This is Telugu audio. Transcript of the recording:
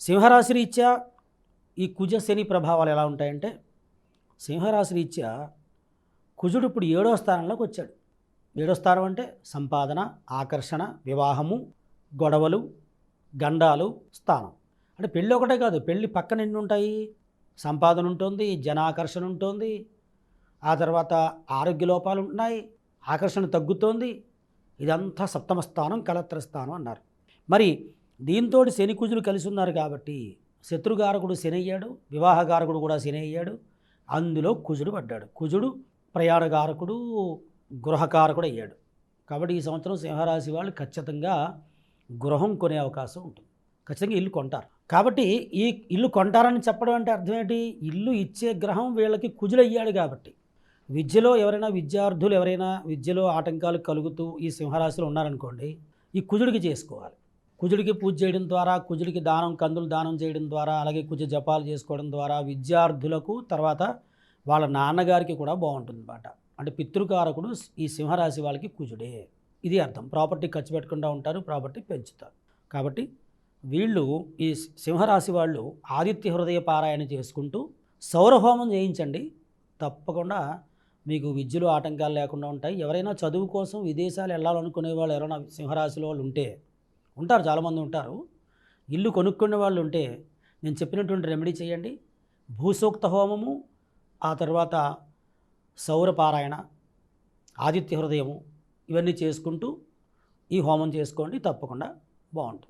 సింహరాశి రీత్యా ఈ కుజ శని ప్రభావాలు ఎలా ఉంటాయంటే, సింహరాశి రీత్యా కుజుడు ఇప్పుడు 7వ స్థానంలోకి వచ్చాడు. 7వ స్థానం అంటే సంపాదన, ఆకర్షణ, వివాహము, గొడవలు, గండాలు స్థానం. అంటే పెళ్ళి ఒకటే కాదు, పెళ్ళి పక్కన ఎన్ని ఉంటాయి? సంపాదన ఉంటుంది, జనాకర్షణ ఉంటుంది, ఆ తర్వాత ఆరోగ్య లోపాలు ఉంటున్నాయి, ఆకర్షణ తగ్గుతోంది. ఇదంతా సప్తమ స్థానం, కలత్ర స్థానం అన్నారు. మరి దీంతో శని కుజులు కలిసి ఉన్నారు కాబట్టి శత్రుగారకుడు శని అయ్యాడు, వివాహగారకుడు కూడా శని అయ్యాడు, అందులో కుజుడు పడ్డాడు. కుజుడు ప్రయాణగారకుడు, గృహకారకుడు అయ్యాడు. కాబట్టి ఈ సంవత్సరం సింహరాశి వాళ్ళు ఖచ్చితంగా గృహం కొనే అవకాశం ఉంటుంది, ఖచ్చితంగా ఇల్లు కొంటారు. కాబట్టి ఈ ఇల్లు కొంటారని చెప్పడం అంటే అర్థం ఏంటి? ఇల్లు ఇచ్చే గ్రహం వీళ్ళకి కుజుడు అయ్యాడు కాబట్టి. విద్యలో ఎవరైనా విద్యార్థులు ఎవరైనా విద్యలో ఆటంకాలు కలుగుతూ ఈ సింహరాశిలో ఉన్నారనుకోండి, ఈ కుజుడికి చేసుకోవాలి. కుజుడికి పూజ చేయడం ద్వారా, కుజుడికి దానం, కందులు దానం చేయడం ద్వారా, అలాగే కుజ జపాలు చేసుకోవడం ద్వారా విద్యార్థులకు, తర్వాత వాళ్ళ నాన్నగారికి కూడా బాగుంటుందన్నమాట. అంటే పితృకారకుడు ఈ సింహరాశి వాళ్ళకి కుజుడే, ఇది అర్థం. ప్రాపర్టీ ఖర్చు పెట్టకుండా ఉంటారు, ప్రాపర్టీ పెంచుతారు. కాబట్టి వీళ్ళు ఈ సింహరాశి వాళ్ళు ఆదిత్య హృదయ పారాయణ చేసుకుంటూ సౌరహోమం చేయించండి, తప్పకుండా మీకు విద్యలో ఆటంకాలు లేకుండా ఉంటాయి. ఎవరైనా చదువు కోసం విదేశాలు వెళ్ళాలనుకునే వాళ్ళు ఎవరైనా సింహరాశిలో వాళ్ళు ఉంటే, ఉంటారు, చాలామంది ఉంటారు, ఇల్లు కొనుక్కునే వాళ్ళు ఉంటే నేను చెప్పినటువంటి రెమెడీ చేయండి. భూసూక్త హోమము, ఆ తర్వాత సౌరపారాయణ, ఆదిత్య హృదయము, ఇవన్నీ చేసుకుంటూ ఈ హోమం చేసుకోండి, తప్పకుండా బాగుంటుంది.